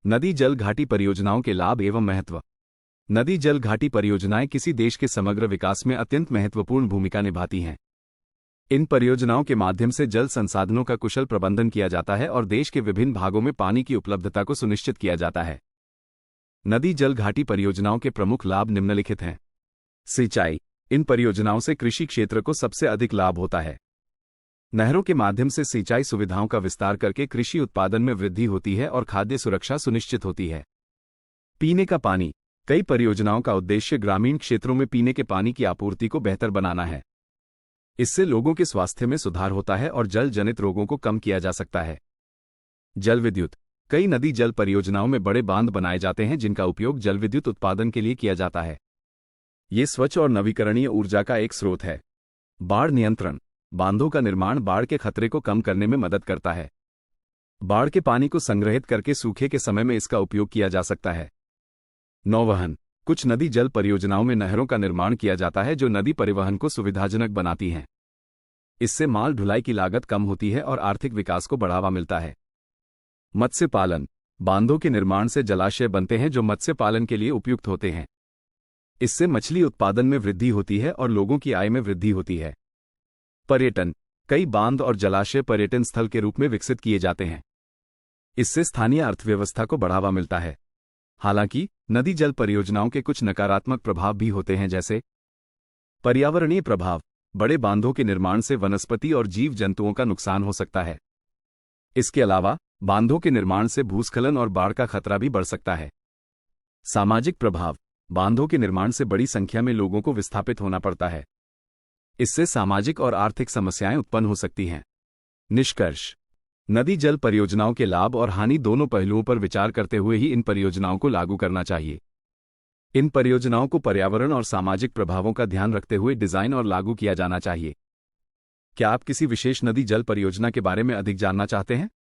नदी जल घाटी परियोजनाओं के लाभ एवं महत्व। नदी जल घाटी परियोजनाएं किसी देश के समग्र विकास में अत्यंत महत्वपूर्ण भूमिका निभाती हैं। इन परियोजनाओं के माध्यम से जल संसाधनों का कुशल प्रबंधन किया जाता है और देश के विभिन्न भागों में पानी की उपलब्धता को सुनिश्चित किया जाता है। नदी जल घाटी परियोजनाओं के प्रमुख लाभ निम्नलिखित हैं। सिंचाई। इन परियोजनाओं से कृषि क्षेत्र को सबसे अधिक लाभ होता है। नहरों के माध्यम से सिंचाई सुविधाओं का विस्तार करके कृषि उत्पादन में वृद्धि होती है और खाद्य सुरक्षा सुनिश्चित होती है। पीने का पानी। कई परियोजनाओं का उद्देश्य ग्रामीण क्षेत्रों में पीने के पानी की आपूर्ति को बेहतर बनाना है। इससे लोगों के स्वास्थ्य में सुधार होता है और जल जनित रोगों को कम किया जा सकता है। जल विद्युत। कई नदी जल परियोजनाओं में बड़े बांध बनाए जाते हैं जिनका उपयोग जल विद्युत उत्पादन के लिए किया जाता है। ये स्वच्छ और नवीकरणीय ऊर्जा का एक स्रोत है। बाढ़ नियंत्रण। बांधों का निर्माण बाढ़ के खतरे को कम करने में मदद करता है। बाढ़ के पानी को संग्रहित करके सूखे के समय में इसका उपयोग किया जा सकता है। नौवहन। कुछ नदी जल परियोजनाओं में नहरों का निर्माण किया जाता है जो नदी परिवहन को सुविधाजनक बनाती हैं। इससे माल ढुलाई की लागत कम होती है और आर्थिक विकास को बढ़ावा मिलता है। मत्स्य पालन। बांधों के निर्माण से जलाशय बनते हैं जो मत्स्य पालन के लिए उपयुक्त होते हैं। इससे मछली उत्पादन में वृद्धि होती है और लोगों की आय में वृद्धि होती है। पर्यटन। कई बांध और जलाशय पर्यटन स्थल के रूप में विकसित किए जाते हैं। इससे स्थानीय अर्थव्यवस्था को बढ़ावा मिलता है। हालांकि नदी जल परियोजनाओं के कुछ नकारात्मक प्रभाव भी होते हैं, जैसे पर्यावरणीय प्रभाव। बड़े बांधों के निर्माण से वनस्पति और जीव जंतुओं का नुकसान हो सकता है। इसके अलावा बांधों के निर्माण से भूस्खलन और बाढ़ का खतरा भी बढ़ सकता है। सामाजिक प्रभाव। बांधों के निर्माण से बड़ी संख्या में लोगों को विस्थापित होना पड़ता है। इससे सामाजिक और आर्थिक समस्याएं उत्पन्न हो सकती हैं। निष्कर्ष। नदी जल परियोजनाओं के लाभ और हानि दोनों पहलुओं पर विचार करते हुए ही इन परियोजनाओं को लागू करना चाहिए। इन परियोजनाओं को पर्यावरण और सामाजिक प्रभावों का ध्यान रखते हुए डिजाइन और लागू किया जाना चाहिए। क्या आप किसी विशेष नदी जल परियोजना के बारे में अधिक जानना चाहते हैं?